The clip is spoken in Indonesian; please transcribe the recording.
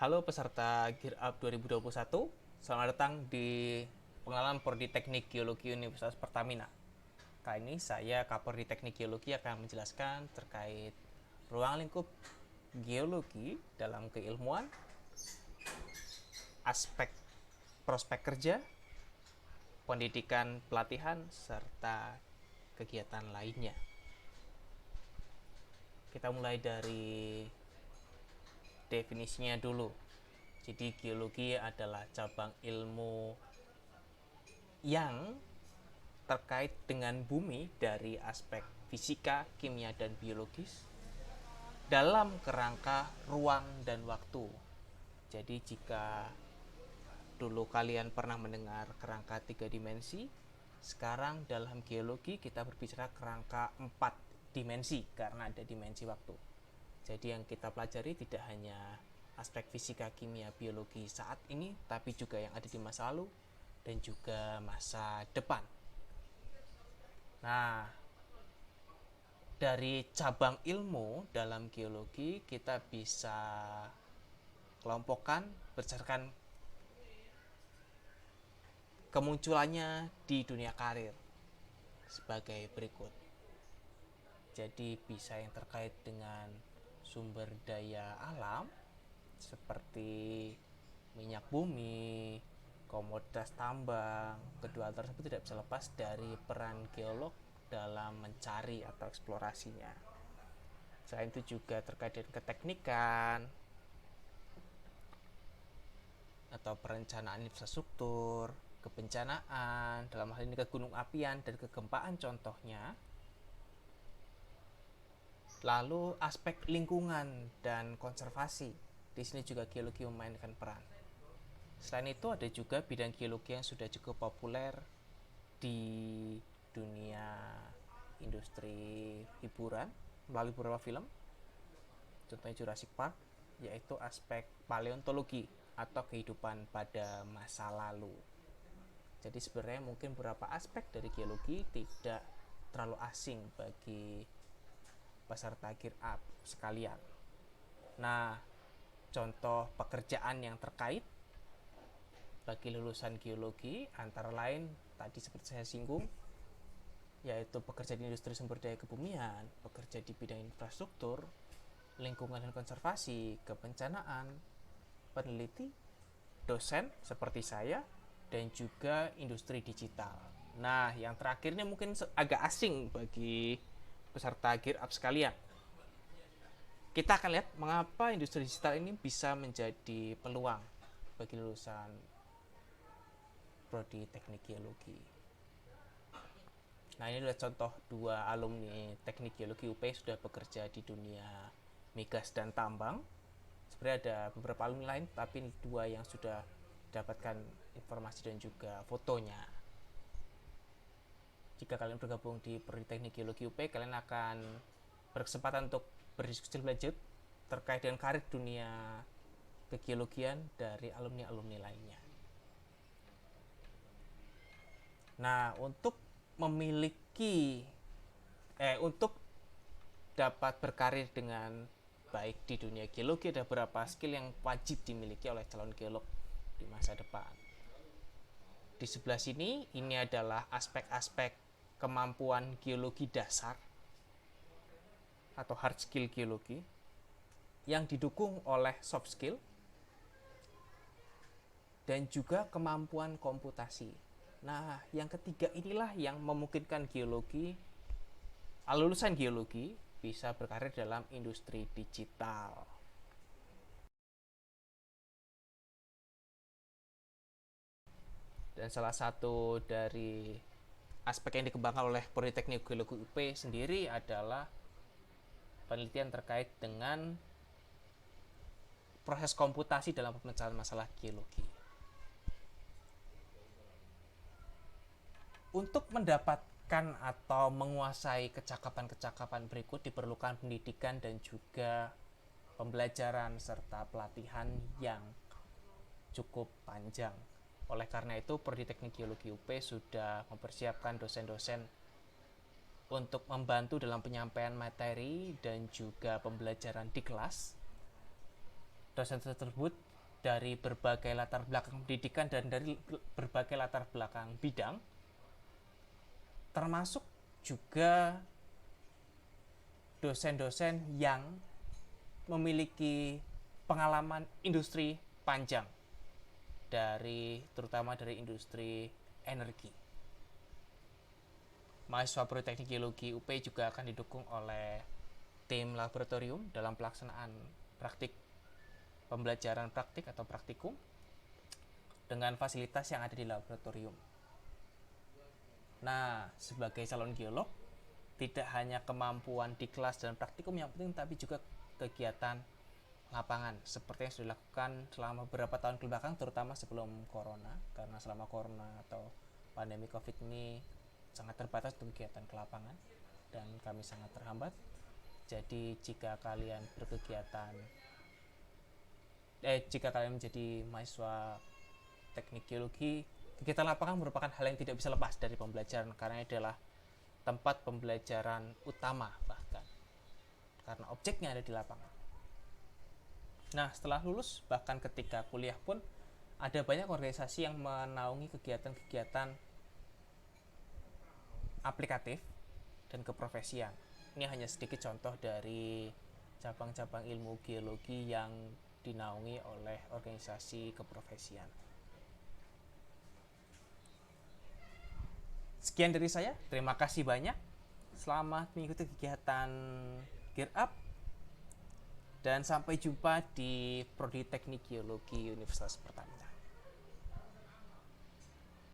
Halo peserta Gear Up 2021, selamat datang di pengenalan Prodi Teknik Geologi Universitas Pertamina. Kali ini saya Kapolri Teknik Geologi akan menjelaskan terkait ruang lingkup geologi dalam keilmuan, aspek prospek kerja, pendidikan pelatihan, serta kegiatan lainnya. Kita mulai dari definisinya dulu. Jadi geologi adalah cabang ilmu yang terkait dengan bumi dari aspek fisika, kimia, dan biologis dalam kerangka ruang dan waktu. Jadi jika dulu kalian pernah mendengar kerangka 3 dimensi, sekarang dalam geologi kita berbicara kerangka 4 dimensi karena ada dimensi waktu. Jadi yang kita pelajari tidak hanya aspek fisika, kimia, biologi saat ini, tapi juga yang ada di masa lalu dan juga masa depan. Nah, dari cabang ilmu dalam geologi kita bisa kelompokkan berdasarkan kemunculannya di dunia karir sebagai berikut. Jadi bisa yang terkait dengan sumber daya alam seperti minyak bumi, komoditas tambang. Kedua hal tersebut tidak bisa lepas dari peran geolog dalam mencari atau eksplorasinya. Selain itu juga terkait dengan keteknikan atau perencanaan infrastruktur, kebencanaan, dalam hal ini kegunung apian dan kegempaan contohnya. Lalu aspek lingkungan dan konservasi. Di sini juga geologi memainkan peran. Selain itu ada juga bidang geologi yang sudah cukup populer di dunia industri hiburan melalui beberapa film. Contohnya Jurassic Park, yaitu aspek paleontologi atau kehidupan pada masa lalu. Jadi sebenarnya mungkin beberapa aspek dari geologi tidak terlalu asing bagi peserta Gear Up sekalian. Nah, contoh pekerjaan yang terkait bagi lulusan geologi antara lain tadi seperti saya singgung, yaitu bekerja di industri sumber daya kebumian, bekerja di bidang infrastruktur, lingkungan dan konservasi, kebencanaan, peneliti, dosen seperti saya, dan juga industri digital. Nah, yang terakhirnya mungkin agak asing bagi peserta Gear Up sekalian. Kita akan lihat mengapa industri digital ini bisa menjadi peluang bagi lulusan Prodi Teknik Geologi. Nah, ini adalah contoh dua alumni Teknik Geologi UP sudah bekerja di dunia migas dan tambang. Sebenarnya ada beberapa alumni lain, tapi ini dua yang sudah dapatkan informasi dan juga fotonya. Jika kalian bergabung di Prodi Teknik Geologi UP, kalian akan berkesempatan untuk berdiskusi lebih lanjut terkait dengan karir dunia kegeologian dari alumni-alumni lainnya. Nah, untuk dapat berkarir dengan baik di dunia geologi ada beberapa skill yang wajib dimiliki oleh calon geolog di masa depan. Di sebelah sini ini adalah aspek-aspek kemampuan geologi dasar atau hard skill geologi yang didukung oleh soft skill dan juga kemampuan komputasi. Nah, yang ketiga inilah yang memungkinkan lulusan geologi bisa berkarir dalam industri digital. Dan salah satu dari aspek yang dikembangkan oleh Prodi Teknik Geologi UP sendiri adalah penelitian terkait dengan proses komputasi dalam pemecahan masalah geologi. Untuk mendapatkan atau menguasai kecakapan-kecakapan berikut diperlukan pendidikan dan juga pembelajaran serta pelatihan yang cukup panjang. Oleh karena itu, Prodi Teknik Geologi UP sudah mempersiapkan dosen-dosen untuk membantu dalam penyampaian materi dan juga pembelajaran di kelas. Dosen tersebut dari berbagai latar belakang pendidikan dan dari berbagai latar belakang bidang, termasuk juga dosen-dosen yang memiliki pengalaman industri panjang, terutama dari industri energi. Mahasiswa Politeknik Geologi UP juga akan didukung oleh tim laboratorium dalam pelaksanaan pembelajaran praktik atau praktikum dengan fasilitas yang ada di laboratorium. Nah, sebagai calon geolog, tidak hanya kemampuan di kelas dan praktikum yang penting, tapi juga kegiatan lapangan seperti yang sudah dilakukan selama beberapa tahun kebelakang, terutama sebelum corona, karena selama corona atau pandemi COVID ini sangat terbatas untuk kegiatan ke lapangan dan kami sangat terhambat. Jadi jika kalian menjadi mahasiswa teknik geologi, kegiatan lapangan merupakan hal yang tidak bisa lepas dari pembelajaran, karena ini adalah tempat pembelajaran utama, bahkan karena objeknya ada di lapangan. Nah, setelah lulus, bahkan ketika kuliah pun ada banyak organisasi yang menaungi kegiatan-kegiatan aplikatif dan keprofesian. Ini hanya sedikit contoh dari cabang-cabang ilmu geologi yang dinaungi oleh organisasi keprofesian. Sekian dari saya, terima kasih banyak. Selamat mengikuti kegiatan Gear Up dan sampai jumpa di Prodi Teknik Geologi Universitas Pertamina.